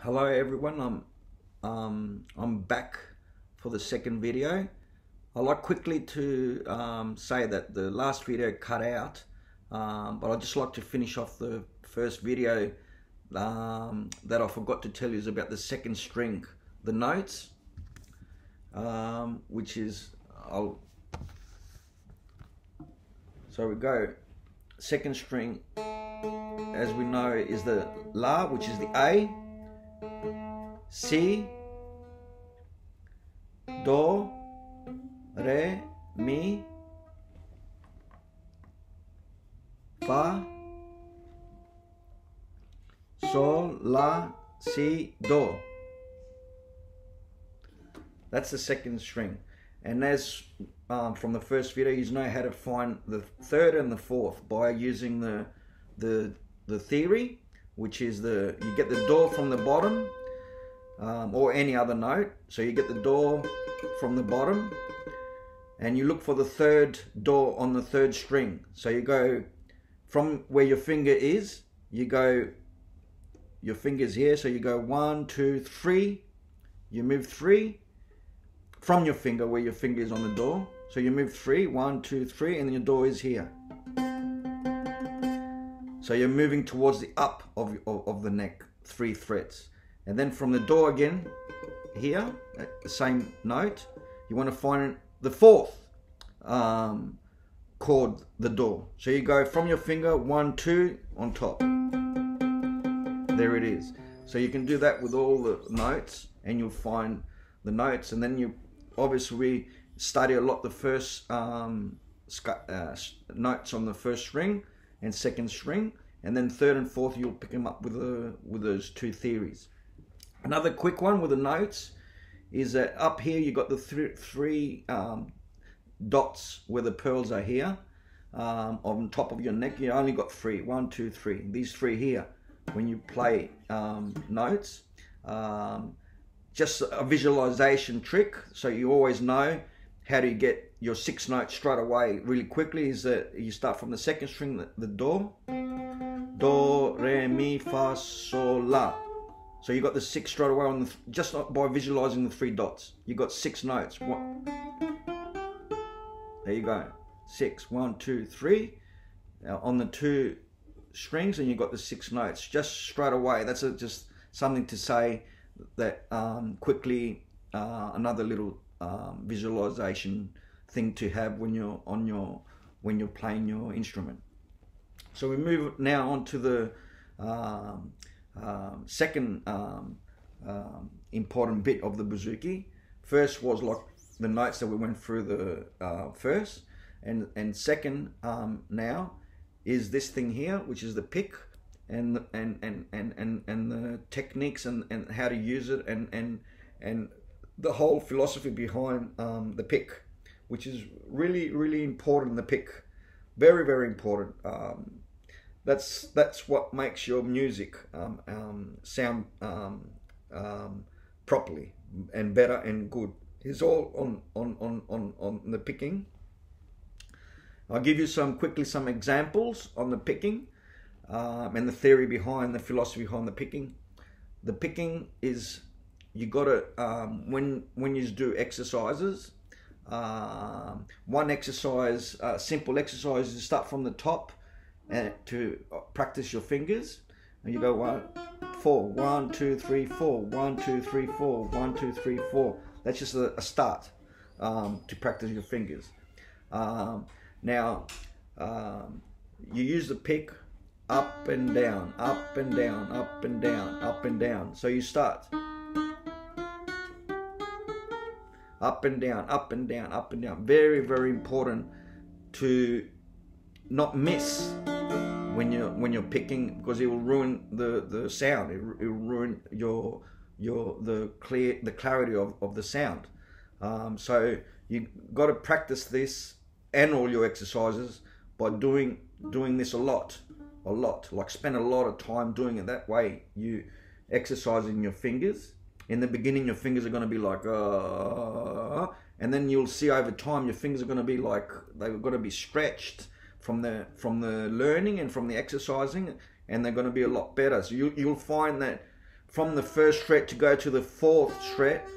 Hello everyone, I'm back for the second video. I'd like quickly to say that the last video cut out, but I'd just like to finish off the first video that I forgot to tell you is about the second string, the notes, which is, so we go, second string, as we know, is the La, which is the A, Si, Do, Re, Mi, Fa, Sol, La, Si, Do. That's the second string. And as from the first video, you know how to find the third and the fourth by using the theory, which is you get the Do from the bottom, or any other note. So you get the Do from the bottom and you look for the third Do on the third string. So you go from where your finger is, you go, your finger's here, so you go 1, 2, 3, you move 3 from your finger where your finger is on the door. So you move 3, 1, 2, 3, and then your door is here. So you're moving towards the up of the neck, 3 frets. And then from the door again, here, at the same note, you want to find the fourth chord, the door. So you go from your finger, 1, 2, on top. There it is. So you can do that with all the notes, and you'll find the notes. And then you, obviously, we study a lot the first notes on the first string and second string, and then third and fourth you'll pick them up with those two theories. Another quick one with the notes is that up here you got the three dots where the pearls are here, on top of your neck. You only got 3, 1, 2, 3. These 3 here, when you play notes, just a visualization trick, so you always know how to get your 6 notes straight away really quickly, is that you start from the second string, the Do, Do, Re, Mi, Fa, Sol, La. So you got the 6 straight away on just by visualizing the 3 dots. You got 6 notes. There you go, 6, 1, 2, 3 on the 2 strings, and you got the 6 notes just straight away. That's just something to say that quickly, another little visualization thing to have when you're playing your instrument. So we move now on to the second important bit of the bouzouki. First was like the notes that we went through the first, and second now is this thing here, which is the pick, and the techniques and how to use it, and the whole philosophy behind the pick, which is really important. The pick, very important. That's what makes your music sound properly and better and good. It's all on the picking. I'll give you quickly some examples on the picking, and the theory behind, the philosophy behind the picking. The picking is, you got to when you do exercises. One exercise, simple exercise, is to start from the top and to practice your fingers, and you go 1, 4, 1, 2, 3, 4, 1, 2, 3, 4, 1, 2, 3, 4. That's just a start to practice your fingers. Now you use the pick up and down, up and down, up and down, up and down. So you start up and down, up and down, up and down. Very important to not miss when you're picking, because it will ruin the sound. It will ruin the clarity of the sound. So you got to practice this and all your exercises by doing this a lot. Like spend a lot of time doing it. That way you exercising your fingers. In the beginning your fingers are going to be like and then you'll see over time your fingers are going to be like, they're going to be stretched from the learning and from the exercising, and they're going to be a lot better. So you'll find that from the first fret to go to the fourth fret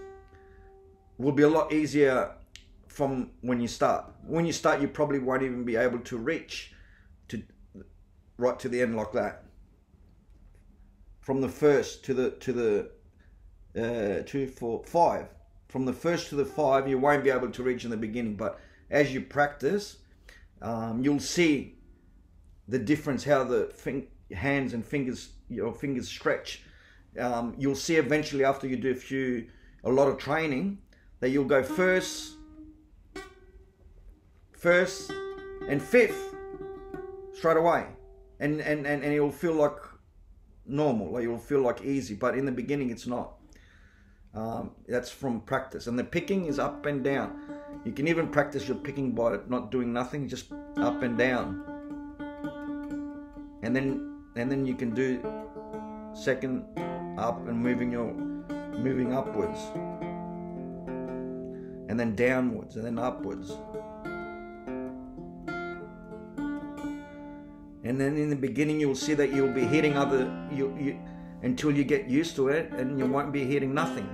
will be a lot easier from when you start. When you start, you probably won't even be able to reach to right to the end like that. From the first to the 2, 4, 5. From the first to the 5, you won't be able to reach in the beginning. But as you practice, you'll see the difference, how the hands and fingers, your fingers stretch. You'll see eventually, after you do a lot of training, that you'll go first and fifth straight away, and it'll feel like normal, like you'll feel like easy. But in the beginning, it's not. That's from practice. And the picking is up and down. You can even practice your picking by not doing nothing, just up and down, and then you can do second up and moving upwards, and then downwards, and then upwards. And then in the beginning, you'll see that you'll be hitting until you get used to it, and you won't be hitting nothing.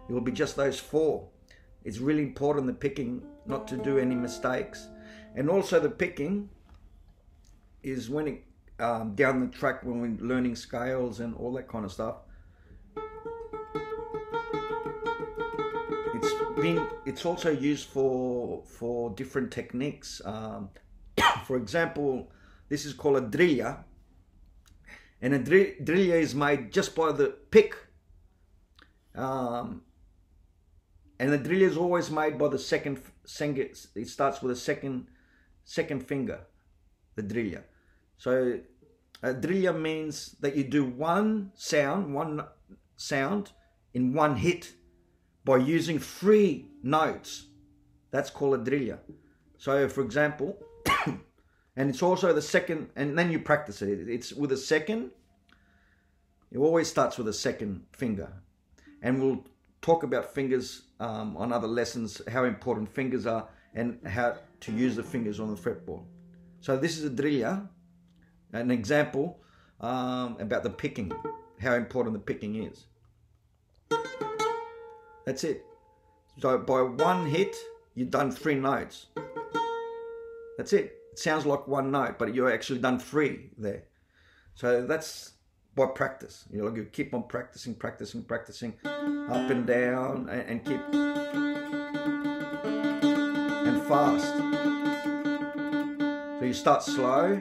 You'll be just those 4. It's really important, the picking, not to do any mistakes. And also the picking is when it, down the track, when we're learning scales and all that kind of stuff, it's also used for different techniques. For example, this is called a drilla, and a drilla is made just by the pick, and the drilla is always made by the second finger. It starts with a second finger, the drilla. So a drilla means that you do one sound in one hit by using 3 notes. That's called a drilla. So for example, and it's also the second, and then you practice it. It's with a second. It always starts with a second finger. And we'll talk about fingers on other lessons, how important fingers are and how to use the fingers on the fretboard. So this is a drilla, an example about the picking, how important the picking is. That's it. So by one hit, you've done 3 notes. That's it. It sounds like one note, but you've actually done 3 there. So that's by practice. You know, you keep on practicing, up and down, and keep, and fast. So you start slow,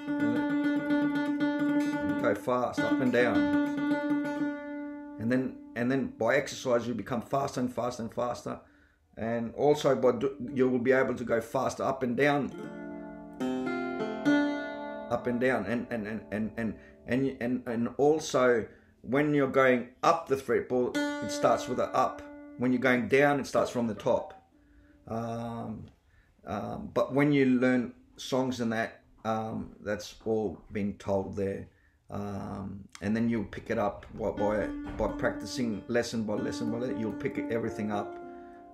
and go fast, up and down, and then by exercise you become faster and faster and faster. And also you will be able to go faster up and down, and also when you're going up the fretboard, it starts with an up. When you're going down, it starts from the top. But when you learn songs and that, that's all been told there, and then you'll pick it up by practicing lesson by lesson. You'll pick everything up.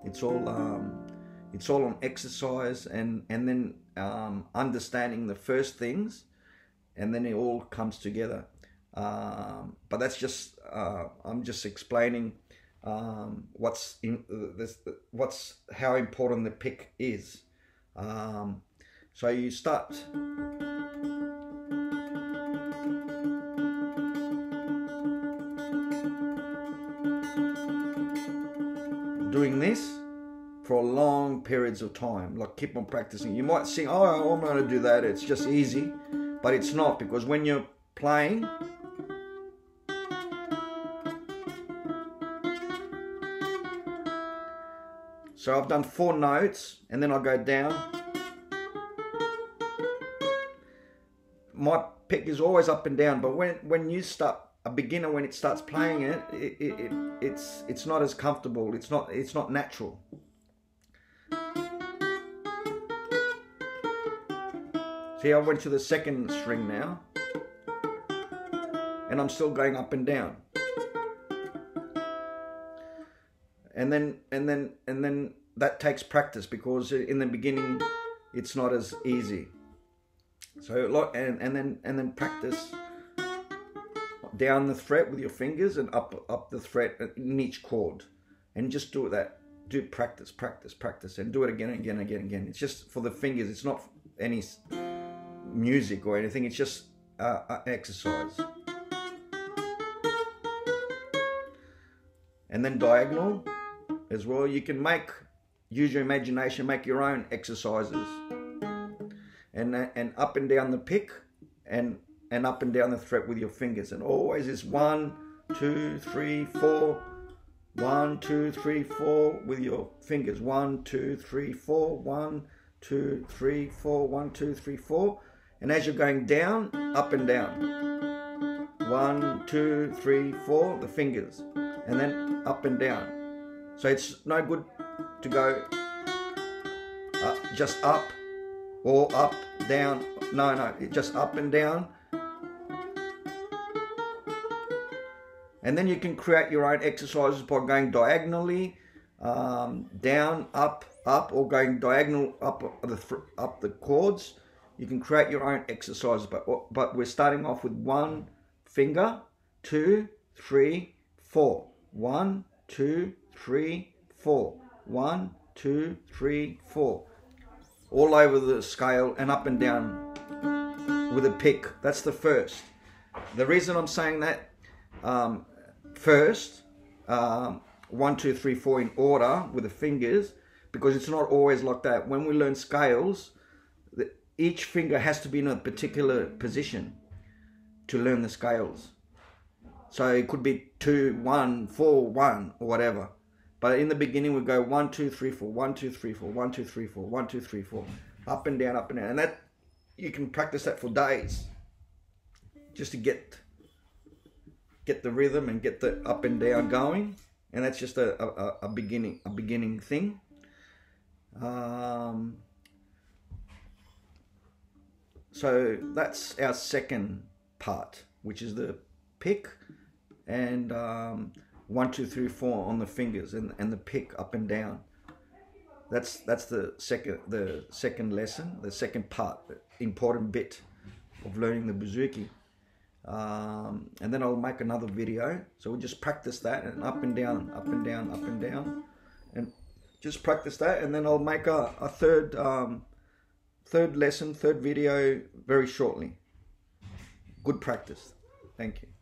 It's all on exercise and then understanding the first things, and then it all comes together. But that's just I'm just explaining what's how important the pick is. So you start doing this for long periods of time, like keep on practicing. You might think, oh, I'm going to do that, it's just easy, but it's not, because when you're playing, so I've done 4 notes and then I go down. My pick is always up and down, but when you start, a beginner, when it starts playing it, it's not as comfortable. It's not natural. See, I went to the second string now, and I'm still going up and down. And then that takes practice, because in the beginning it's not as easy. So and then practice down the fret with your fingers and up the fret in each chord, and just do that. Do practice, and do it again and again and again and again. It's just for the fingers. It's not any music or anything. It's just exercise. And then diagonal as well. You can use your imagination, make your own exercises. And up and down the pick, and up and down the fret with your fingers. And always is 1, 2, 3, 4. 1, 2, 3, 4 with your fingers. 1, 2, 3, 4. 1, 2, 3, 4. 1, 2, 3, 4. And as you're going down, up and down. 1, 2, 3, 4. The fingers, and then up and down. So it's no good to go just up or up, down. No, just up and down. And then you can create your own exercises by going diagonally, down, up, or going diagonal up the chords. You can create your own exercises, but we're starting off with 1 finger, 2, 3, 4. 1, 2, 3, 4. 1, 2, 3, 4. All over the scale and up and down with a pick. That's the first. The reason I'm saying that first, 1, 2, 3, 4 in order with the fingers, because it's not always like that. When we learn scales, each finger has to be in a particular position to learn the scales. So it could be 2, 1, 4, 1, or whatever. But in the beginning, we go 1, 2, 3, 4, 1, 2, 3, 4, 1, 2, 3, 4, 1, 2, 3, 4, up and down, and that you can practice that for days, just to get the rhythm and get the up and down going. And that's just a beginning thing. So that's our second part, which is the pick, and 1, 2, 3, 4 on the fingers, and the pick up and down. That's the second lesson, the second part, the important bit of learning the bouzouki. And then I'll make another video. So we'll just practice that, and up and down, up and down, up and down, and just practice that. And then I'll make a third lesson, third video very shortly. Good practice. Thank you.